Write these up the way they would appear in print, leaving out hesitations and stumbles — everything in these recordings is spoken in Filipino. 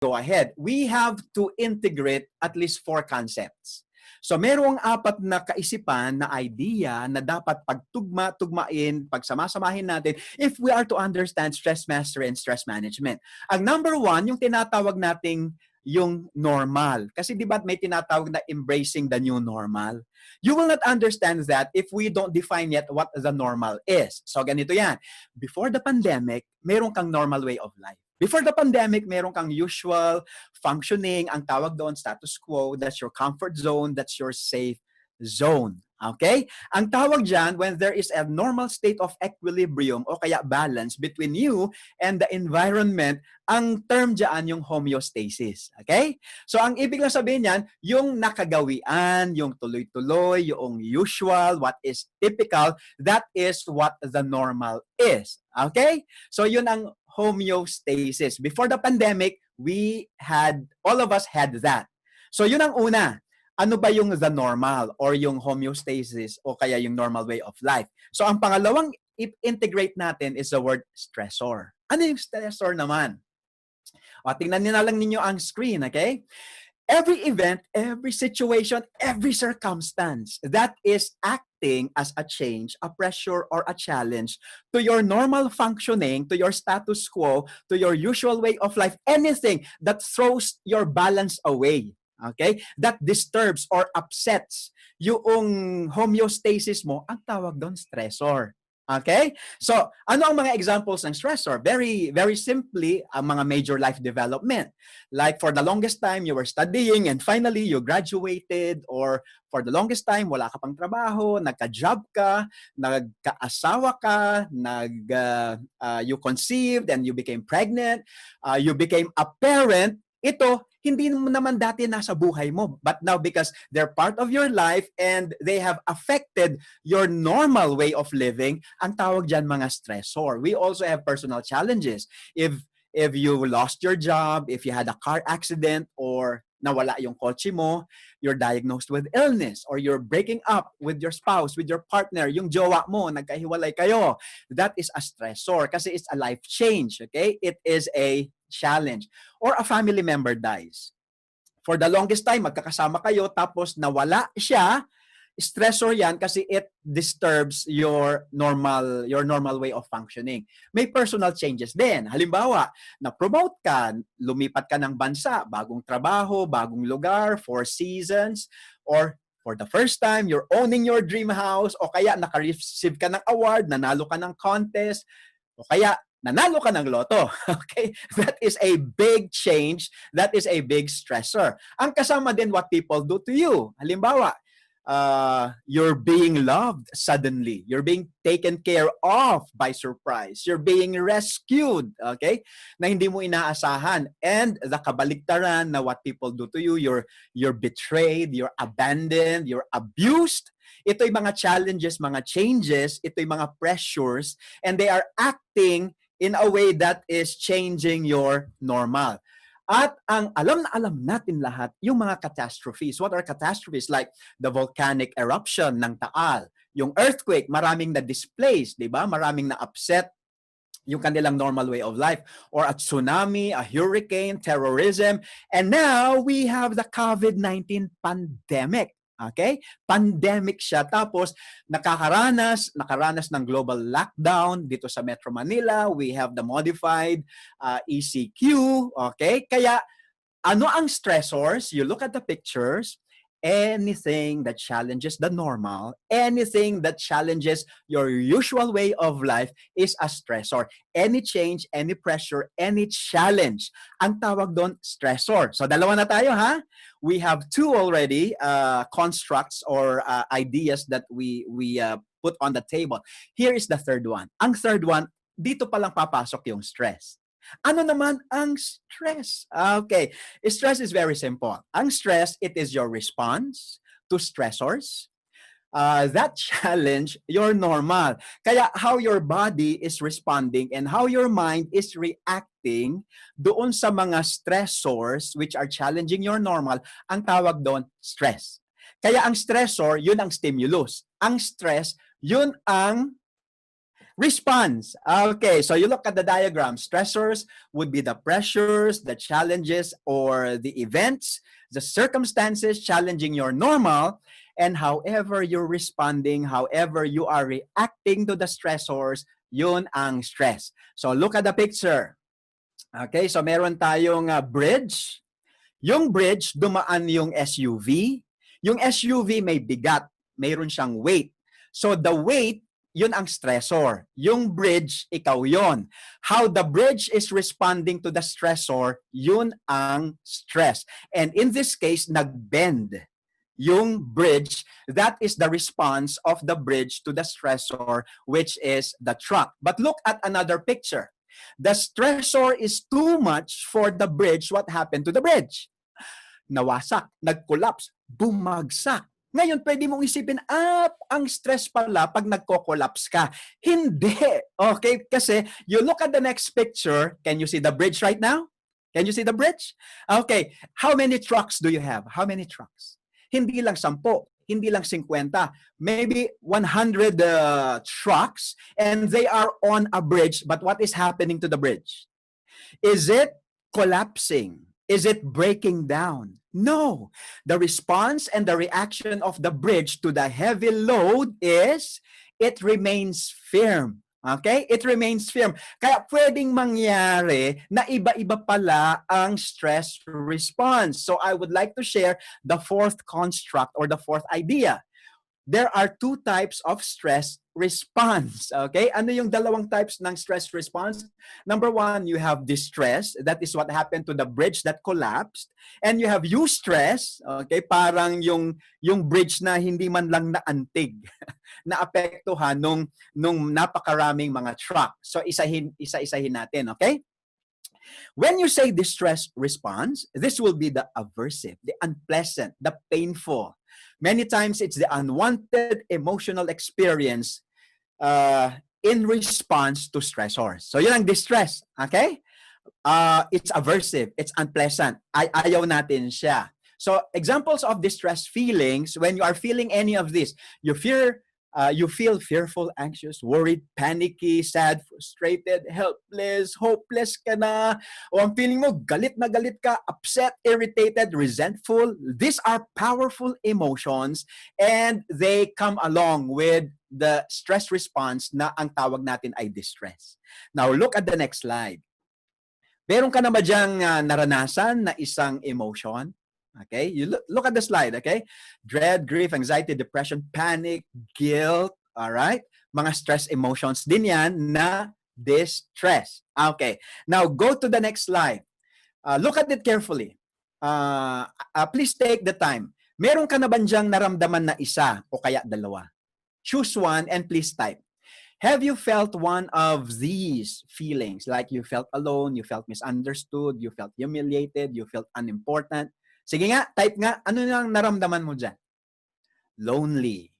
go ahead, we have to integrate at least 4 concepts. So merong 4 na kaisipan, na idea na dapat pagtugma-tugmain, pagsamasamahin natin if we are to understand stress mastery and stress management. Ang number 1, yung tinatawag nating yung normal. Kasi di ba may tinatawag na embracing the new normal? You will not understand that if we don't define yet what the normal is. So ganito yan. Before the pandemic, meron kang normal way of life. Before the pandemic, meron kang usual functioning, ang tawag doon status quo, that's your comfort zone, that's your safe zone. Okay? Ang tawag dyan, when there is a normal state of equilibrium o kaya balance between you and the environment, ang term dyan yung homeostasis. Okay? So ang ibig lang sabihin yan, yung nakagawian, yung tuloy-tuloy, yung usual, what is typical, that is what the normal is. Okay? So yun ang homeostasis. Before the pandemic, all of us had that. So yun ang una. Ano ba yung the normal or yung homeostasis o kaya yung normal way of life? So ang pangalawang integrate natin is the word stressor. Ano yung stressor naman? O, tingnan nyo na lang ninyo ang screen, okay? Every event, every situation, every circumstance that is acting as a change, a pressure, or a challenge to your normal functioning, to your status quo, to your usual way of life, anything that throws your balance away, okay? That disturbs or upsets yung homeostasis mo, ang tawag doon stressor. Okay? So, ano ang mga examples ng stressor? Very, very simply, ang mga major life development. Like for the longest time, you were studying and finally, you graduated, or for the longest time, wala ka pang trabaho, nagka-job ka, nagka-asawa ka, you conceived and you became pregnant, you became a parent. Ito, hindi naman dati nasa buhay mo. But now, because they're part of your life and they have affected your normal way of living, ang tawag dyan mga stressor. We also have personal challenges. If you lost your job, if you had a car accident, or nawala yung kotse mo, you're diagnosed with illness, or you're breaking up with your spouse, with your partner, yung jowa mo, nagkahiwalay kayo. That is a stressor kasi it's a life change, okay? It is a challenge. Or a family member dies. For the longest time, magkakasama kayo, tapos nawala siya, stressor yan kasi it disturbs your normal way of functioning. May personal changes din. Halimbawa, na-promote ka, lumipat ka ng bansa, bagong trabaho, bagong lugar, 4 seasons, or for the first time, you're owning your dream house, o kaya naka-receive ka ng award, nanalo ka ng contest, o kaya nanalo ka ng loto. Okay? That is a big change. That is a big stressor. Ang kasama din what people do to you. Halimbawa, you're being loved suddenly. You're being taken care of by surprise. You're being rescued, okay? Na hindi mo inaasahan. And the kabaligtaran na what people do to you, you're betrayed, you're abandoned, you're abused. Ito'y mga challenges, mga changes, ito'y mga pressures, and they are acting in a way that is changing your normal. At ang alam na alam natin lahat, yung mga catastrophes. What are catastrophes? Like the volcanic eruption ng Taal, yung earthquake, maraming na-displaced, di ba? Maraming na-upset yung kanilang normal way of life. Or a tsunami, a hurricane, terrorism. And now, we have the COVID-19 pandemic. Okay? Pandemic siya. Tapos, nakaranas ng global lockdown dito sa Metro Manila. We have the modified ECQ. Okay? Kaya, ano ang stressors? You look at the pictures, anything that challenges the normal, anything that challenges your usual way of life is a stressor. Any change, any pressure, any challenge, ang tawag doon, stressor. So, dalawa na tayo, ha? We have 2 already constructs or ideas that we put on the table. Here is the third one. Ang third one, dito palang papasok yung stress. Ano naman ang stress? Okay. Stress is very simple. Ang stress, it is your response to stressors. That challenge your normal. Kaya how your body is responding and how your mind is reacting doon sa mga stressors which are challenging your normal, ang tawag doon, stress. Kaya ang stressor, yun ang stimulus. Ang stress, yun ang Response. Okay, so you look at the diagram. Stressors would be the pressures, the challenges, or the events, the circumstances challenging your normal, and however you're responding, however you are reacting to the stressors, yun ang stress. So look at the picture. Okay, so meron tayong bridge. Yung bridge, dumaan yung SUV. Yung SUV may bigat, mayroon siyang weight. So the weight, yun ang stressor. Yung bridge, ikaw yon. How the bridge is responding to the stressor, yun ang stress. And in this case, nag-bend yung bridge. That is the response of the bridge to the stressor, which is the truck. But look at another picture. The stressor is too much for the bridge. What happened to the bridge? Nawasak, nag-collapse, bumagsak. Ngayon, pwede mong isipin, ang stress pala pag nagko-collapse ka. Hindi. Okay? Kasi you look at the next picture. Can you see the bridge right now? Can you see the bridge? Okay. How many trucks do you have? How many trucks? Hindi lang 10, hindi lang 50. Maybe 100 trucks and they are on a bridge. But what is happening to the bridge? Is it collapsing? Is it breaking down? No. The response and the reaction of the bridge to the heavy load is it remains firm. Okay? It remains firm. Kaya pwedeng mangyari na iba-iba pala ang stress response. So I would like to share the fourth construct or the fourth idea. There are two types of stress response. Okay? Ano yung dalawang types ng stress response? Number one, you have distress. That is what happened to the bridge that collapsed. And you have eustress. Okay? Parang yung bridge na hindi man lang naantig, naapektuhan nung napakaraming mga truck. So isa-isahin natin. Okay? When you say distress response, this will be the aversive, the unpleasant, the painful. Many times it's the unwanted emotional experience in response to stressors. So yun ang distress, okay? It's aversive, it's unpleasant. Ayaw natin siya. So examples of distress feelings, when you are feeling any of this, you feel fearful, anxious, worried, panicky, sad, frustrated, helpless, hopeless ka na, o ang feeling mo, galit na galit ka, upset, irritated, resentful. These are powerful emotions and they come along with the stress response na ang tawag natin ay distress. Now, look at the next slide. Meron ka na ba diyang naranasan na isang emotion? Okay, you look at the slide, okay? Dread, grief, anxiety, depression, panic, guilt, all right? Mga stress emotions din yan na distress. Okay, now go to the next slide. Look at it carefully. Please take the time. Meron ka na ba diyang naramdaman na isa o kaya dalawa? Choose one and please type. Have you felt one of these feelings? Like you felt alone, you felt misunderstood, you felt humiliated, you felt unimportant? Sige nga, type nga. Ano nang naramdaman mo dyan? Lonely.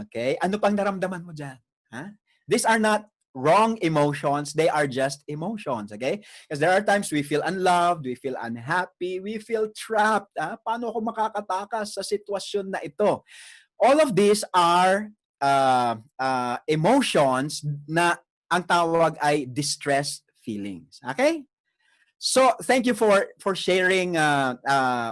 Okay? Ano pang naramdaman mo dyan? Huh? These are not wrong emotions. They are just emotions. Okay? Because there are times we feel unloved, we feel unhappy, we feel trapped. Paano ako makakatakas sa sitwasyon na ito? All of these are emotions na ang tawag ay distress feelings. Okay? So, thank you for sharing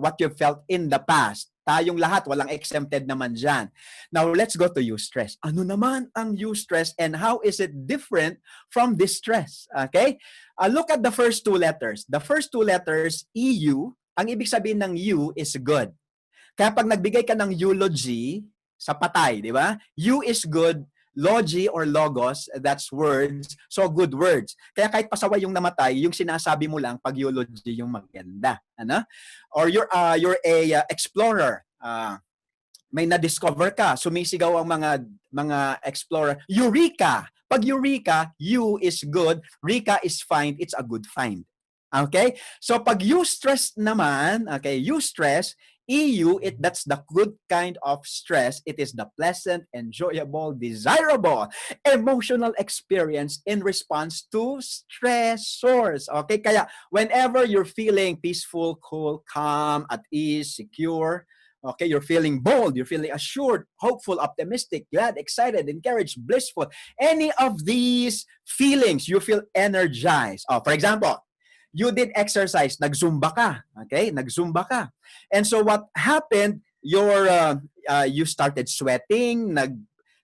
what you felt in the past. Tayong lahat, walang exempted naman dyan. Now, let's go to eustress. Ano naman ang eustress and how is it different from distress? Okay? Look at the first two letters. The first two letters, EU, ang ibig sabihin ng U is good. Kaya pag nagbigay ka ng eulogy sa patay, di ba? U is good, logy or logos, that's words, so good words. Kaya kahit pasaway yung namatay, yung sinasabi mo lang pag eulogy yung maganda. Ano? Or you're a explorer. May na-discover ka, sumisigaw ang mga explorer. Eureka! Pag Eureka, U is good, Rika is find, it's a good find. Okay? So pag eustress naman, okay, eustress, EU, that's the good kind of stress. It is the pleasant, enjoyable, desirable, emotional experience in response to stressors. Okay? Kaya whenever you're feeling peaceful, cool, calm, at ease, secure, Okay, you're feeling bold, you're feeling assured, hopeful, optimistic, glad, excited, encouraged, blissful. Any of these feelings, you feel energized. Oh, for example, you did exercise, nag-zumba ka. Okay, nag-zumba ka. And so what happened, you started sweating,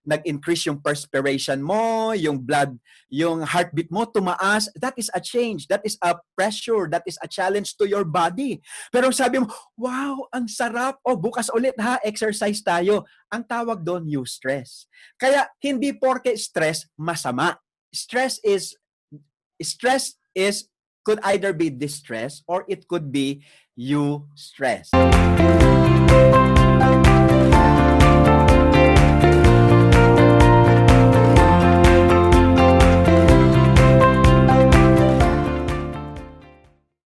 nag-increase yung perspiration mo, yung blood, yung heartbeat mo tumaas. That is a change. That is a pressure. That is a challenge to your body. Pero sabi mo, wow, ang sarap. O, bukas ulit ha, exercise tayo. Ang tawag doon, eustress. Kaya, hindi porke stress, masama. Stress is could either be distress or it could be eustress.